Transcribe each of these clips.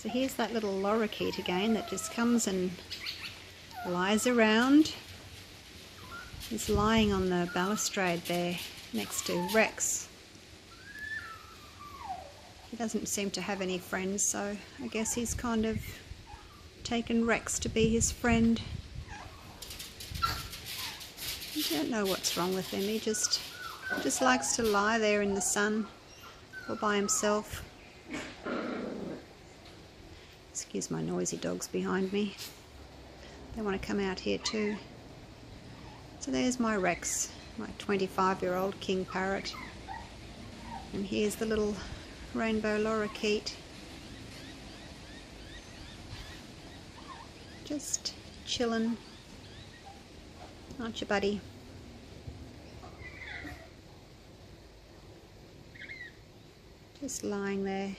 So here's that little lorikeet again that just comes and lies around. He's lying on the balustrade there next to Rex. He doesn't seem to have any friends, so I guess he's kind of taken Rex to be his friend. I don't know what's wrong with him. He just likes to lie there in the sun all by himself. Excuse my noisy dogs behind me. They want to come out here too. So there's my Rex, my 25-year-old king parrot. And here's the little rainbow lorikeet. Just chilling. Aren't you, buddy? Just lying there.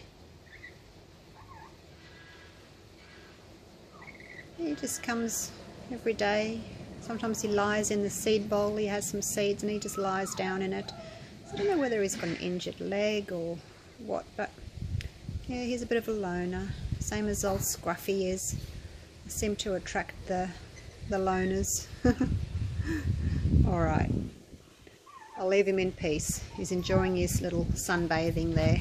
He just comes every day. Sometimes he lies in the seed bowl. He has some seeds and he just lies down in it. So I don't know whether he's got an injured leg or what, but yeah, he's a bit of a loner. Same as old Scruffy is. I seem to attract the loners. Alright, I'll leave him in peace. He's enjoying his little sunbathing there.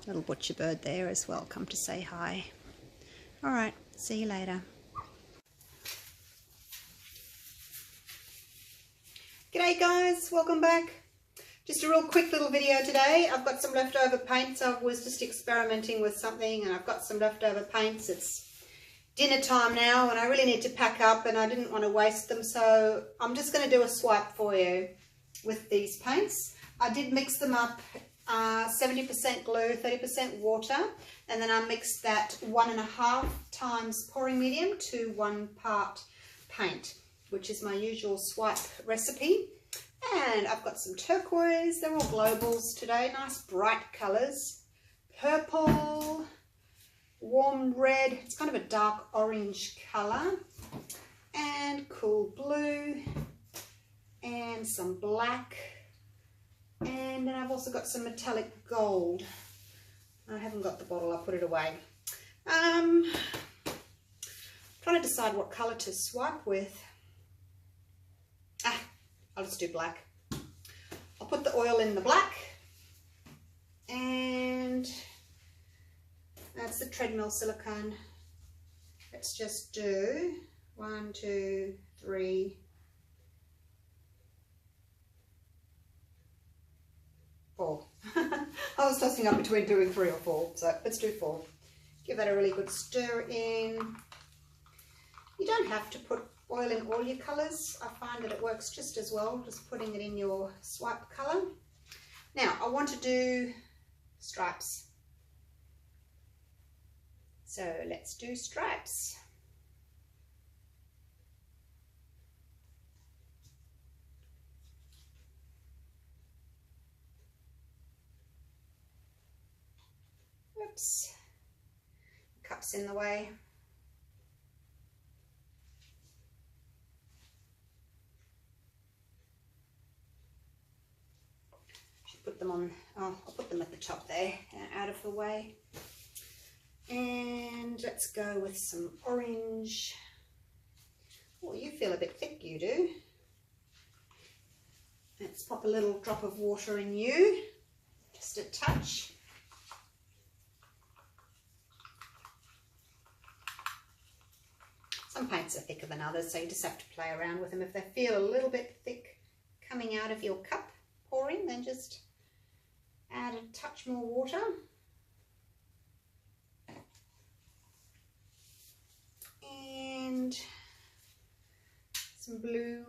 Little butcher bird there as well, come to say hi. Alright, see you later. G'day guys, welcome back. Just a real quick little video today. I've got some leftover paints. I was just experimenting with something and I've got some leftover paints. It's dinner time now and I really need to pack up and I didn't want to waste them, so I'm just going to do a swipe for you with these paints. I did mix them up, 70% glue, 30% water, and then I mixed that 1.5 times pouring medium to 1 part paint, which is my usual swipe recipe. And I've got some turquoise, they're all globals today, nice bright colours. Purple, warm red, it's kind of a dark orange colour. And cool blue, and some black. And then I've also got some metallic gold. I haven't got the bottle, I'll put it away. Trying to decide what colour to swipe with. I'll just do black. I'll put the oil in the black, and that's the treadmill silicone. Let's just do 1, 2, 3, 4. I was tossing up between doing 3 or 4, so let's do 4. Give that a really good stir in. You don't have to put oil in all your colours. I find that it works just as well, just putting it in your swipe colour. Now I want to do stripes. So let's do stripes. Oops, cup's in the way. Put them on, I'll put them at the top there, out of the way. And let's go with some orange. Oh, you feel a bit thick, you do. Let's pop a little drop of water in you, just a touch. Some paints are thicker than others, so you just have to play around with them. If they feel a little bit thick coming out of your cup pouring, then just add a touch more water. And some blue.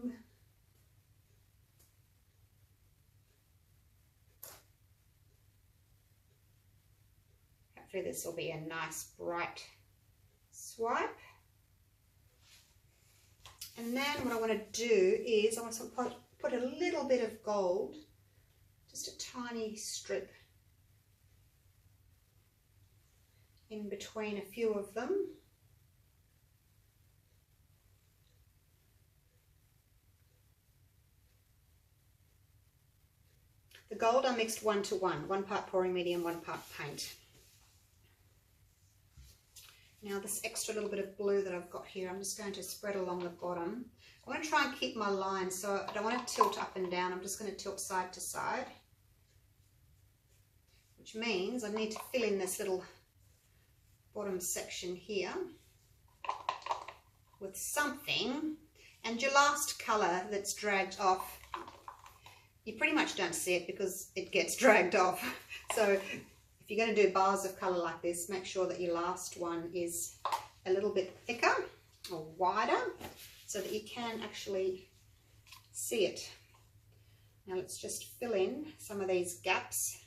Hopefully this will be a nice bright swipe. And then what I want to do is I want to put a little bit of gold, just a tiny strip in between a few of them. The gold I mixed 1 to 1, 1 part pouring medium, 1 part paint. Now this extra little bit of blue that I've got here, I'm just going to spread along the bottom. I want to try and keep my line, so I don't want to tilt up and down. I'm just going to tilt side to side, which means I need to fill in this little bottom section here with something. And your last colour that's dragged off, you pretty much don't see it because it gets dragged off. So if you're going to do bars of colour like this, make sure that your last one is a little bit thicker or wider so that you can actually see it. Now let's just fill in some of these gaps.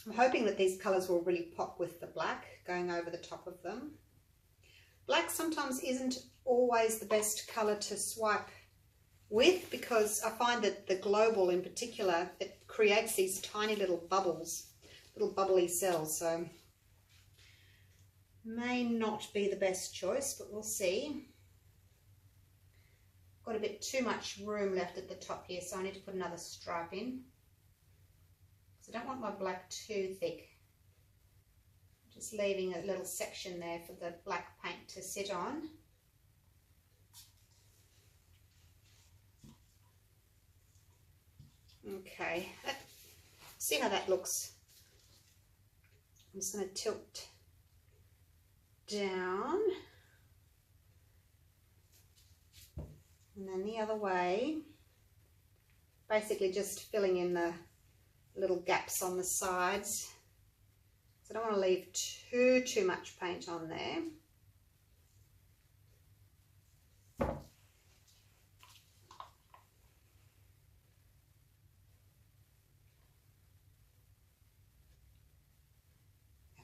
I'm hoping that these colours will really pop with the black going over the top of them. Black sometimes isn't always the best colour to swipe with, because I find that the global in particular, it creates these tiny little bubbles, little bubbly cells, so may not be the best choice, but we'll see. Got a bit too much room left at the top here, so I need to put another stripe in. So I don't want my black too thick. Just leaving a little section there for the black paint to sit on. Okay, see how that looks. I'm just going to tilt down and then the other way, basically just filling in the little gaps on the sides. So I don't want to leave too much paint on there.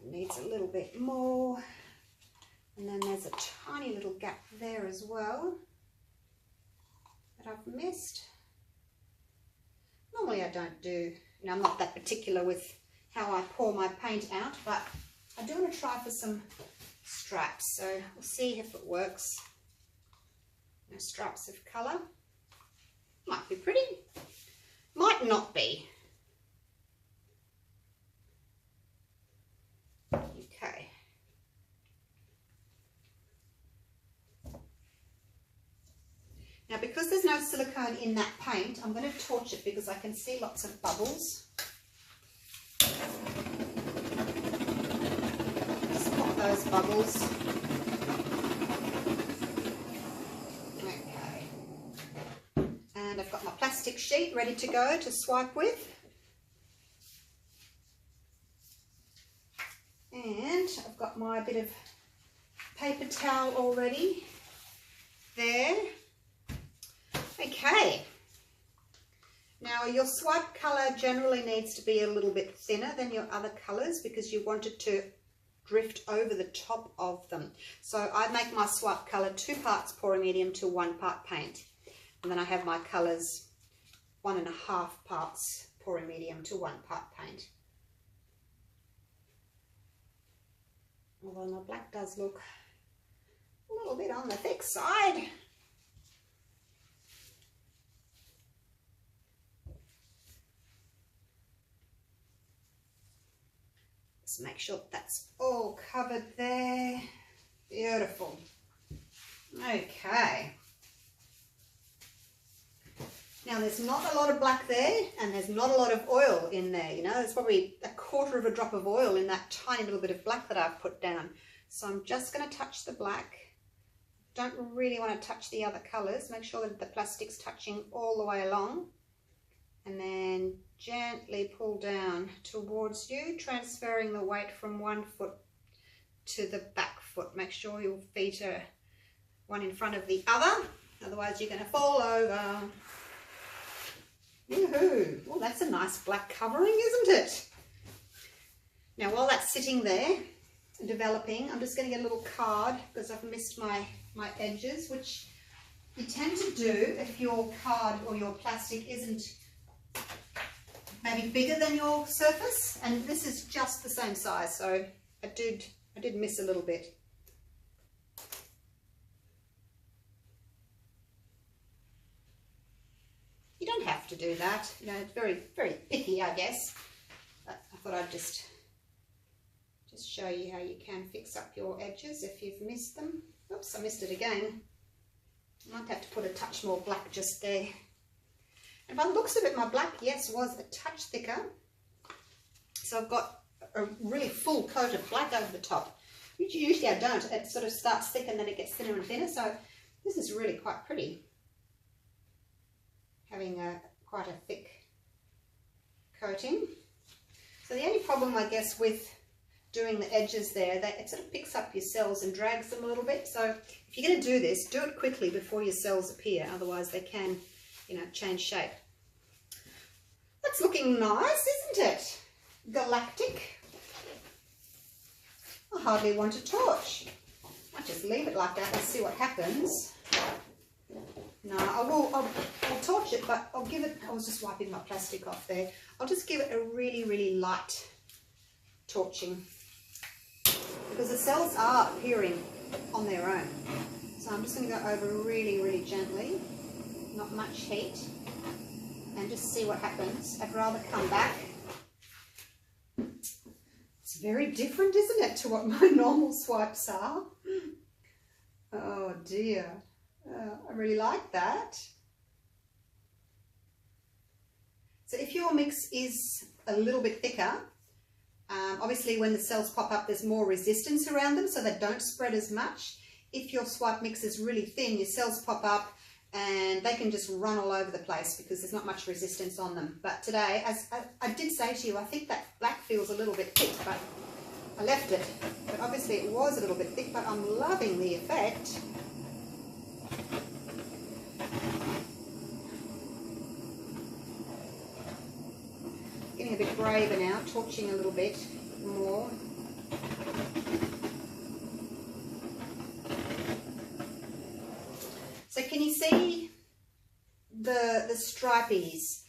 It needs a little bit more. And then there's a tiny little gap there as well that I've missed. Normally I don't do, I'm not that particular with how I pour my paint out, but I do want to try for some stripes, so we'll see if it works. Stripes of colour. Might be pretty, might not be. Okay. Now because there's no silicone in that paint, I'm going to torch it because I can see lots of bubbles. Just pop those bubbles. Okay. And I've got my plastic sheet ready to go to swipe with. And I've got my bit of paper towel already there. Okay, now your swipe colour generally needs to be a little bit thinner than your other colours because you want it to drift over the top of them. So I make my swipe colour 2 parts pouring medium to 1 part paint, and then I have my colours 1.5 parts pouring medium to 1 part paint. Although my black does look a little bit on the thick side. Just make sure that's all covered there. Beautiful. Okay. Now there's not a lot of black there, and there's not a lot of oil in there, there's probably 1/4 of a drop of oil in that tiny little bit of black that I've put down. So I'm just going to touch the black. Don't really want to touch the other colours. Make sure that the plastic's touching all the way along. And then gently pull down towards you, transferring the weight from one foot to the back foot. Make sure your feet are one in front of the other, otherwise you're going to fall over. Yoo-hoo! Well, that's a nice black covering, isn't it? Now while that's sitting there developing, I'm just going to get a little card because I've missed my edges, which you tend to do if your card or your plastic isn't maybe bigger than your surface, and this is just the same size, so I did miss a little bit. have to do that. You know, it's very, very picky, I guess. But I thought I'd just show you how you can fix up your edges if you've missed them. Oops, I missed it again. I might have to put a touch more black just there. And by the looks of it, my black, yes, was a touch thicker. So I've got a really full coat of black over the top, which usually I don't. It sort of starts thick and then it gets thinner and thinner. So this is really quite pretty, having quite a thick coating. So the only problem, I guess, with doing the edges there, that it sort of picks up your cells and drags them a little bit. So if you're going to do this, do it quickly before your cells appear. Otherwise they can, you know, change shape. That's looking nice, isn't it? Galactic. I hardly want a torch. I'll just leave it like that and see what happens. No, I'll torch it, but I'll give it, I was just wiping my plastic off there. I'll just give it a really, really light torching, because the cells are appearing on their own. So I'm just going to go over really, really gently, not much heat, and just see what happens. I'd rather come back. It's very different, isn't it, to what my normal swipes are? Oh dear. I really like that. So if your mix is a little bit thicker, obviously when the cells pop up there's more resistance around them, so they don't spread as much. If your swipe mix is really thin, your cells pop up and they can just run all over the place because there's not much resistance on them. But today, as I did say to you, I think that black feels a little bit thick, but I left it. But obviously it was a little bit thick, but I'm loving the effect. Getting a bit braver now, torching a little bit more. So can you see the stripies?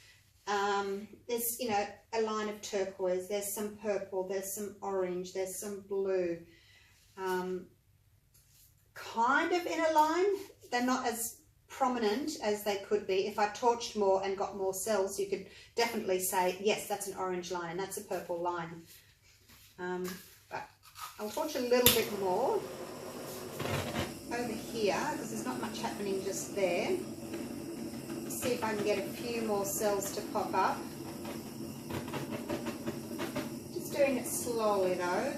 There's, you know, a line of turquoise, there's some purple, there's some orange, there's some blue. Kind of in a line. They're not as prominent as they could be. If I torched more and got more cells, you could definitely say, yes, that's an orange line and that's a purple line. But I'll torch a little bit more over here because there's not much happening just there. See if I can get a few more cells to pop up. Just doing it slowly though.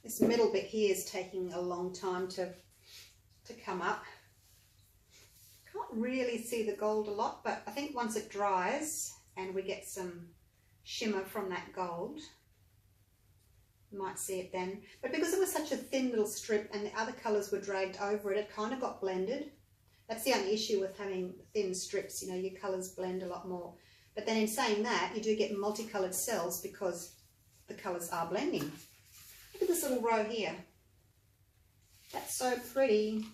This middle bit here is taking a long time to come up. Can't really see the gold a lot, but I think once it dries and we get some shimmer from that gold, you might see it then. But because it was such a thin little strip and the other colours were dragged over it, it kind of got blended. That's the only issue with having thin strips, you know, your colours blend a lot more. But then in saying that, you do get multicoloured cells because the colours are blending. Look at this little row here. That's so pretty.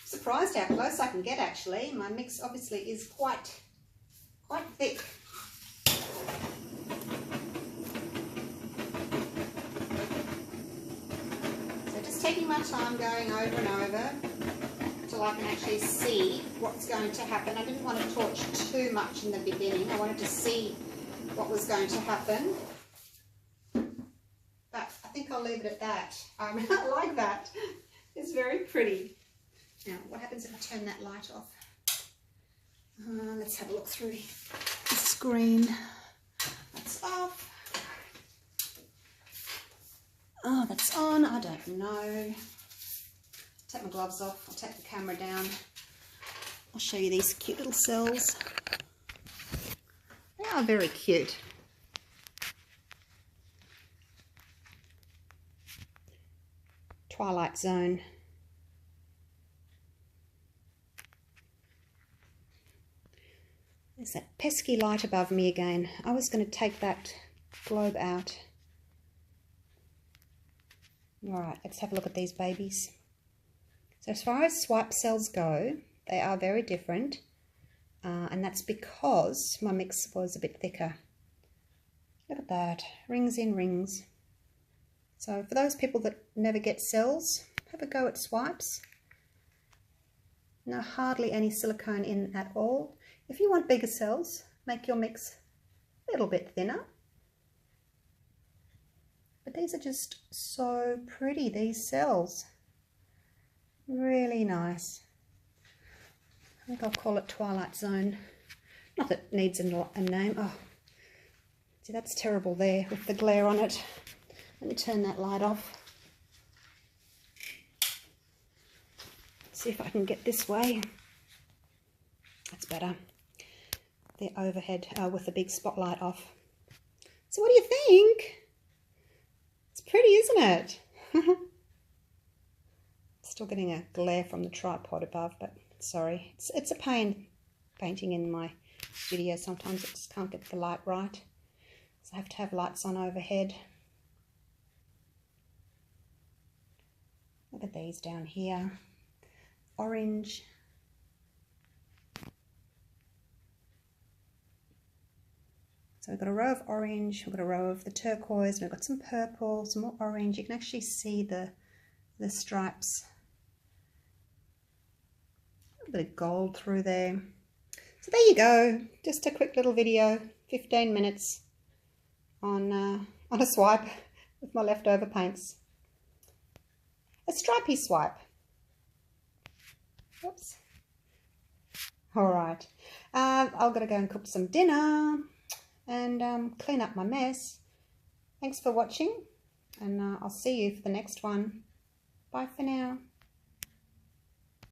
Surprised how close I can get actually. My mix obviously is quite thick. So just taking my time going over and over until I can actually see what's going to happen. I didn't want to torch too much in the beginning. I wanted to see what was going to happen. But I think I'll leave it at that. I like that. It's very pretty. Now, what happens if I turn that light off? Let's have a look through the screen. That's off. Oh, that's on. I don't know. Take my gloves off. I'll take the camera down. I'll show you these cute little cells. They are very cute. Twilight Zone. There's that pesky light above me again. I was going to take that globe out. Alright, let's have a look at these babies. So as far as swipe cells go, they are very different. And that's because my mix was a bit thicker. Look at that, rings in rings. So for those people that never get cells, have a go at swipes. No, hardly any silicone in at all. If you want bigger cells, make your mix a little bit thinner. But these are just so pretty, these cells. Really nice. I think I'll call it Twilight Zone. Not that it needs a name. Oh, see, that's terrible there with the glare on it. Let me turn that light off. See if I can get this way. That's better. The overhead with the big spotlight off. So what do you think? It's pretty, isn't it? Still getting a glare from the tripod above, but sorry. It's a pain painting in my video. Sometimes I just can't get the light right. So I have to have lights on overhead. Look at these down here. Orange. So we've got a row of orange, we've got a row of the turquoise, we've got some purple, some more orange. You can actually see the stripes. A bit of gold through there. So there you go. Just a quick little video, 15 minutes on a swipe with my leftover paints. A stripy swipe. Oops. All right. I've got to go and cook some dinner and clean up my mess. Thanks for watching, and I'll see you for the next one. Bye for now.